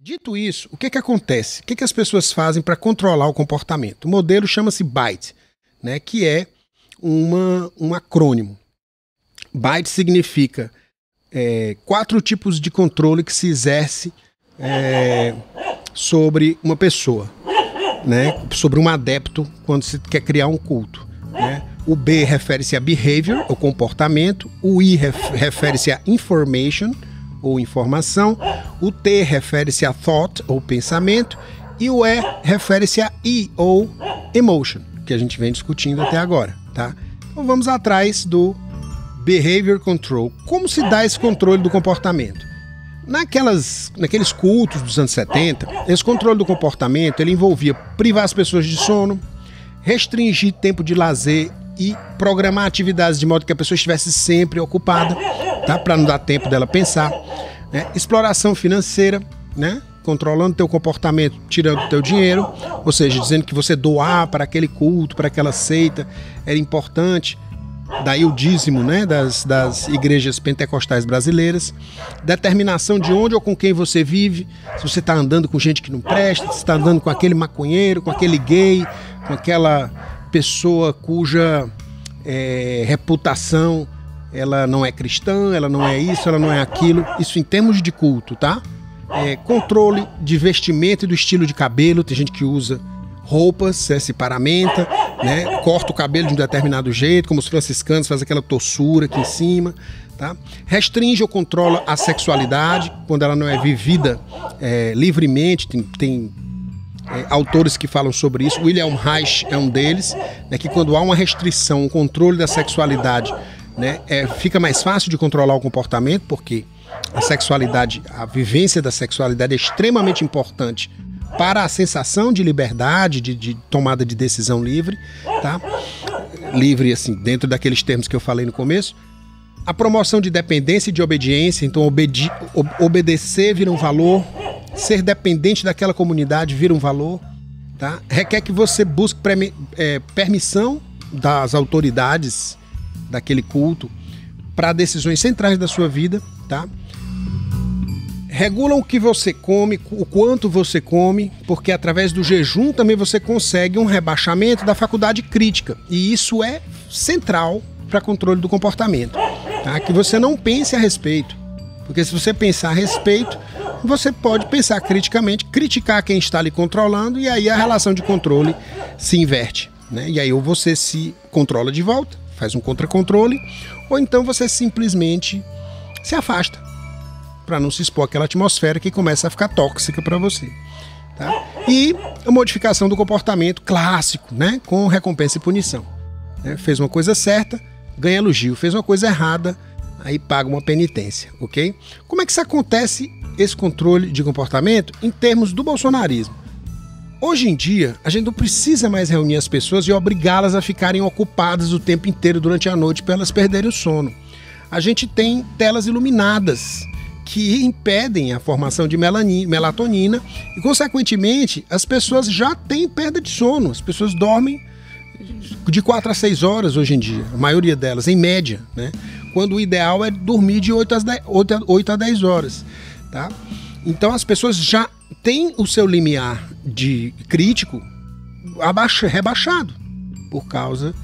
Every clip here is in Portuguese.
Dito isso, o que acontece? O que as pessoas fazem para controlar o comportamento? O modelo chama-se BITE, né, que é um acrônimo. BITE significa 4 tipos de controle que se exerce sobre uma pessoa, né, sobre um adepto quando se quer criar um culto, né? O B refere-se a behavior, ou comportamento. O I refere-se a information, ou informação. O T refere-se a thought, ou pensamento. E o E refere-se a E, ou emotion, que a gente vem discutindo até agora, tá? Então vamos atrás do behavior control. Como se dá esse controle do comportamento? Naqueles cultos dos anos 70, esse controle do comportamento ele envolvia privar as pessoas de sono, restringir tempo de lazer e programar atividades de modo que a pessoa estivesse sempre ocupada, tá? Para não dar tempo dela pensar, né? Exploração financeira, né? Controlando teu comportamento, tirando teu dinheiro, ou seja, dizendo que você doar para aquele culto, para aquela seita, era importante. Daí o dízimo, né, das igrejas pentecostais brasileiras. Determinação de onde ou com quem você vive. Se você está andando com gente que não presta, se está andando com aquele maconheiro, com aquele gay, com aquela pessoa cuja reputação ela não é cristã, ela não é isso, ela não é aquilo. Isso em termos de culto, tá? Controle de vestimento e do estilo de cabelo. Tem gente que usa roupas, se paramenta, né? Corta o cabelo de um determinado jeito, como os franciscanos fazem aquela tossura aqui em cima, tá? Restringe ou controla a sexualidade quando ela não é vivida livremente. Tem autores que falam sobre isso. William Reich é um deles, né? Que quando há uma restrição, um controle da sexualidade, né? Fica mais fácil de controlar o comportamento, porque a sexualidade, a vivência da sexualidade é extremamente importante para a sensação de liberdade, de tomada de decisão livre, tá? Livre, assim, dentro daqueles termos que eu falei no começo. A promoção de dependência e de obediência, então obedecer vira um valor, ser dependente daquela comunidade vira um valor, tá? Requer que você busque permissão das autoridades daquele culto para decisões centrais da sua vida, tá? Regulam o que você come, o quanto você come, porque através do jejum também você consegue um rebaixamento da faculdade crítica. E isso é central para controle do comportamento, tá? Que você não pense a respeito. Porque se você pensar a respeito, você pode pensar criticamente, criticar quem está lhe controlando, e aí a relação de controle se inverte, né? E aí ou você se controla de volta, faz um contra-controle, ou então você simplesmente se afasta, para não se expor àquela atmosfera que começa a ficar tóxica para você, tá? E a modificação do comportamento clássico, né? Com recompensa e punição, né? Fez uma coisa certa, ganha elogio. Fez uma coisa errada, aí paga uma penitência, ok? Como é que isso acontece, esse controle de comportamento, em termos do bolsonarismo? Hoje em dia, a gente não precisa mais reunir as pessoas e obrigá-las a ficarem ocupadas o tempo inteiro durante a noite para elas perderem o sono. A gente tem telas iluminadas que impedem a formação de melatonina e, consequentemente, as pessoas já têm perda de sono. As pessoas dormem de 4 a 6 horas hoje em dia, a maioria delas, em média, né? Quando o ideal é dormir de 8 a 10 horas, tá? Então as pessoas já têm o seu limiar de crítico rebaixado por causa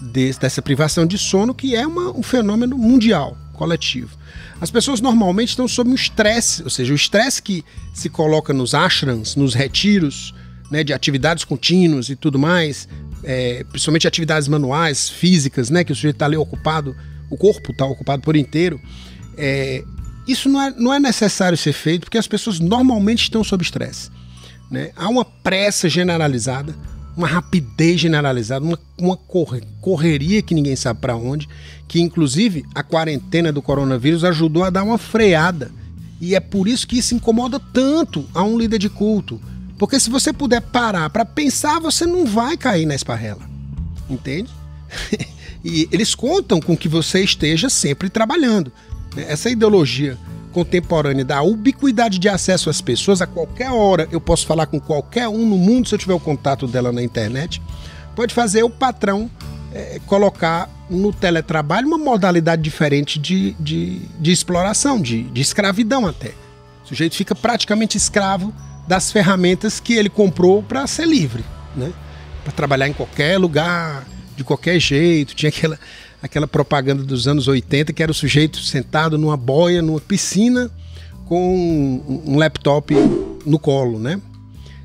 dessa privação de sono, que é um fenômeno mundial, coletivo. As pessoas normalmente estão sob um estresse, ou seja, o estresse que se coloca nos ashrams, nos retiros, né, de atividades contínuas e tudo mais, principalmente atividades manuais, físicas, né, que o sujeito está ali ocupado, o corpo está ocupado por inteiro. Isso não é necessário ser feito, porque as pessoas normalmente estão sob estresse, né? Há uma pressa generalizada, uma rapidez generalizada, uma correria que ninguém sabe para onde, que inclusive a quarentena do coronavírus ajudou a dar uma freada. E é por isso que isso incomoda tanto a um líder de culto. Porque se você puder parar para pensar, você não vai cair na esparrela. Entende? E eles contam com que você esteja sempre trabalhando. Essa ideologia contemporânea da ubiquidade de acesso às pessoas, a qualquer hora eu posso falar com qualquer um no mundo se eu tiver o contato dela na internet, pode fazer o patrão colocar no teletrabalho uma modalidade diferente de exploração, de escravidão até. O sujeito fica praticamente escravo das ferramentas que ele comprou para ser livre, né? Para trabalhar em qualquer lugar, de qualquer jeito. Tinha aquela propaganda dos anos 80 que era o sujeito sentado numa boia, numa piscina, com um laptop no colo, né?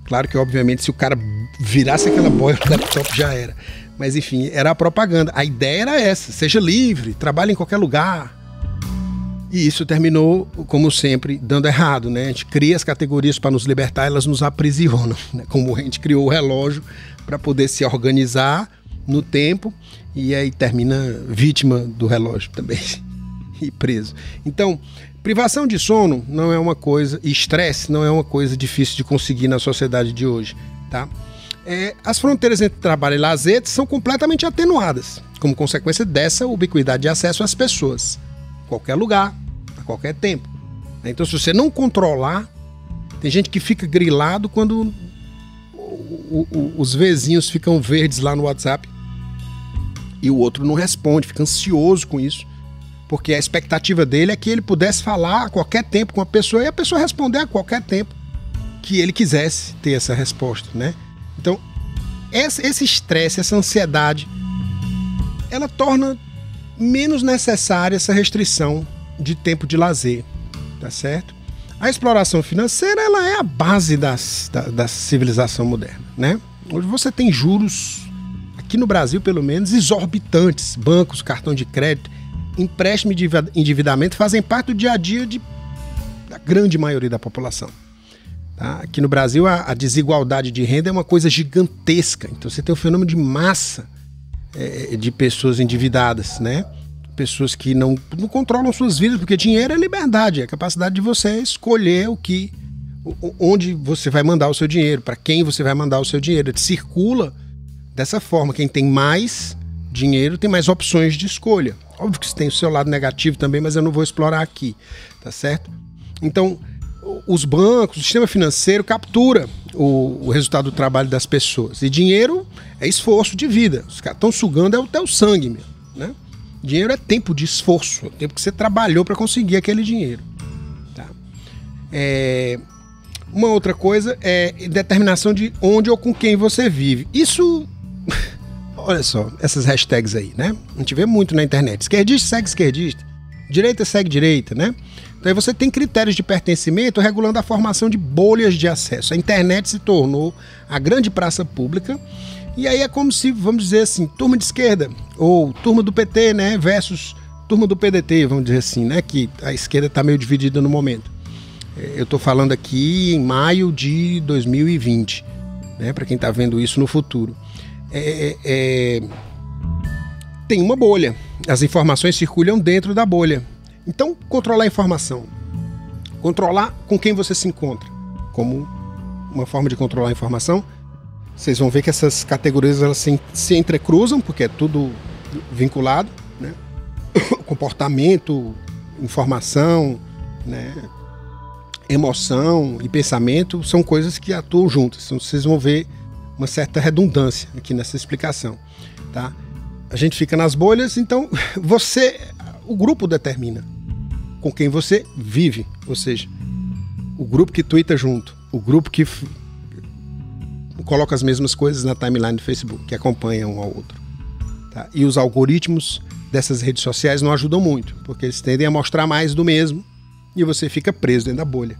Claro que, obviamente, se o cara virasse aquela boia, o laptop já era. Mas, enfim, era a propaganda. A ideia era essa: seja livre, trabalhe em qualquer lugar. E isso terminou, como sempre, dando errado, né? A gente cria as categorias para nos libertar, elas nos aprisionam, né? Como a gente criou o relógio para poder se organizar no tempo, e aí termina vítima do relógio também e preso. Então, privação de sono não é uma coisa, e estresse não é uma coisa difícil de conseguir na sociedade de hoje, tá? As fronteiras entre trabalho e lazer são completamente atenuadas, como consequência dessa ubiquidade de acesso às pessoas. Qualquer lugar, a qualquer tempo. Então, se você não controlar, tem gente que fica grilado quando os vizinhos ficam verdes lá no WhatsApp e o outro não responde, fica ansioso com isso, porque a expectativa dele é que ele pudesse falar a qualquer tempo com a pessoa e a pessoa responder a qualquer tempo que ele quisesse ter essa resposta, né? Então, esse estresse, essa ansiedade, ela torna menos necessária essa restrição de tempo de lazer, tá certo? A exploração financeira, ela é a base da civilização moderna, né? Hoje você tem juros, aqui no Brasil pelo menos, exorbitantes. Bancos, cartão de crédito, empréstimo e endividamento fazem parte do dia a dia da grande maioria da população. Tá? Aqui no Brasil a desigualdade de renda é uma coisa gigantesca, então você tem um fenômeno de massa de pessoas endividadas, né? Pessoas que não controlam suas vidas, porque dinheiro é liberdade, é a capacidade de você escolher onde você vai mandar o seu dinheiro, para quem você vai mandar o seu dinheiro. Ele circula dessa forma. Quem tem mais dinheiro tem mais opções de escolha. Óbvio que isso tem o seu lado negativo também, mas eu não vou explorar aqui, tá certo? Então, os bancos, o sistema financeiro captura o resultado do trabalho das pessoas. E dinheiro é esforço de vida. Os caras estão sugando o teu sangue mesmo, né? Dinheiro é tempo de esforço, é tempo que você trabalhou para conseguir aquele dinheiro. Tá? Uma outra coisa é determinação de onde ou com quem você vive. Isso, olha só, essas hashtags aí, né? A gente vê muito na internet. Esquerdista segue esquerdista, direita segue direita, né? Então aí você tem critérios de pertencimento regulando a formação de bolhas de acesso. A internet se tornou a grande praça pública. E aí é como se, vamos dizer assim, turma de esquerda, ou turma do PT, né, versus turma do PDT, vamos dizer assim, né, que a esquerda está meio dividida no momento. Eu estou falando aqui em maio de 2020, né, para quem está vendo isso no futuro. Tem uma bolha, as informações circulam dentro da bolha. Então, controlar a informação, controlar com quem você se encontra, como uma forma de controlar a informação. Vocês vão ver que essas categorias elas se entrecruzam, porque é tudo vinculado, né? Comportamento, informação, né? Emoção e pensamento são coisas que atuam juntas. Então, vocês vão ver uma certa redundância aqui nessa explicação, tá? A gente fica nas bolhas, então o grupo determina com quem você vive, ou seja, o grupo que tuita junto, o grupo que coloca as mesmas coisas na timeline do Facebook, que acompanha um ao outro. Tá? E os algoritmos dessas redes sociais não ajudam muito, porque eles tendem a mostrar mais do mesmo e você fica preso dentro da bolha.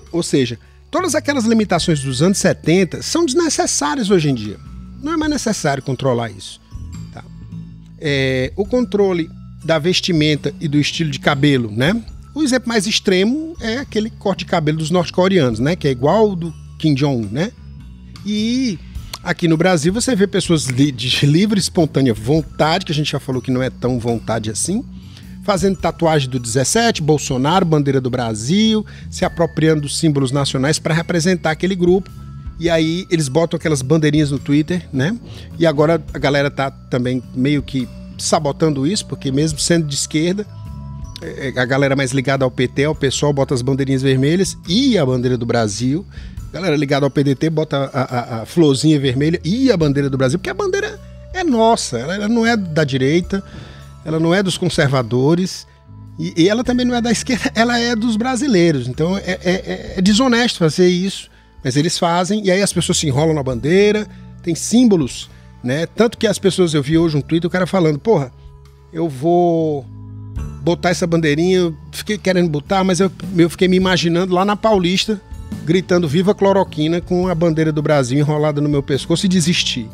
Ou seja, todas aquelas limitações dos anos 70 são desnecessárias hoje em dia. Não é mais necessário controlar isso. Tá? O controle da vestimenta e do estilo de cabelo, né? O exemplo mais extremo é aquele corte de cabelo dos norte-coreanos, né? Que é igual ao do Kim Jong-un, né? E aqui no Brasil você vê pessoas de livre e espontânea vontade, que a gente já falou que não é tão vontade assim, fazendo tatuagem do 17, Bolsonaro, bandeira do Brasil, se apropriando dos símbolos nacionais para representar aquele grupo. E aí eles botam aquelas bandeirinhas no Twitter, né? E agora a galera tá também meio que sabotando isso, porque mesmo sendo de esquerda, a galera mais ligada ao PT, ao PSOL, bota as bandeirinhas vermelhas e a bandeira do Brasil. A galera ligada ao PDT bota a florzinha vermelha e a bandeira do Brasil, porque a bandeira é nossa, ela não é da direita, ela não é dos conservadores, E ela também não é da esquerda, ela é dos brasileiros. Então é desonesto fazer isso, mas eles fazem, e aí as pessoas se enrolam na bandeira, tem símbolos, né? Tanto que as pessoas, eu vi hoje um tweet, o cara falando, porra, eu vou botar essa bandeirinha, eu fiquei querendo botar, mas eu fiquei me imaginando lá na Paulista, gritando viva cloroquina com a bandeira do Brasil enrolada no meu pescoço e desistir,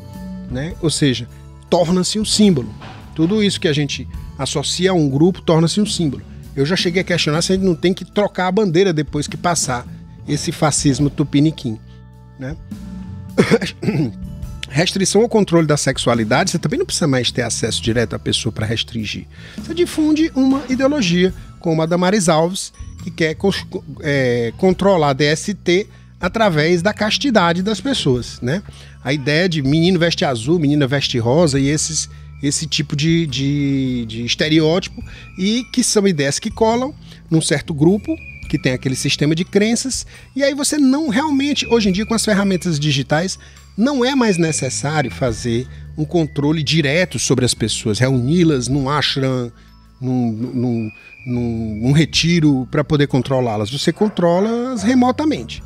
né? Ou seja, torna-se um símbolo. Tudo isso que a gente associa a um grupo torna-se um símbolo. Eu já cheguei a questionar se a gente não tem que trocar a bandeira depois que passar esse fascismo tupiniquim, né? Restrição ao controle da sexualidade, você também não precisa mais ter acesso direto à pessoa para restringir. Você difunde uma ideologia, como a Damares Alves, que quer controlar a DST através da castidade das pessoas, né? A ideia de menino veste azul, menina veste rosa e esse tipo de estereótipo, e que são ideias que colam num certo grupo que tem aquele sistema de crenças, e aí você não realmente, hoje em dia com as ferramentas digitais, não é mais necessário fazer um controle direto sobre as pessoas, reuni-las num ashram, num retiro para poder controlá-las. Você controla-as remotamente.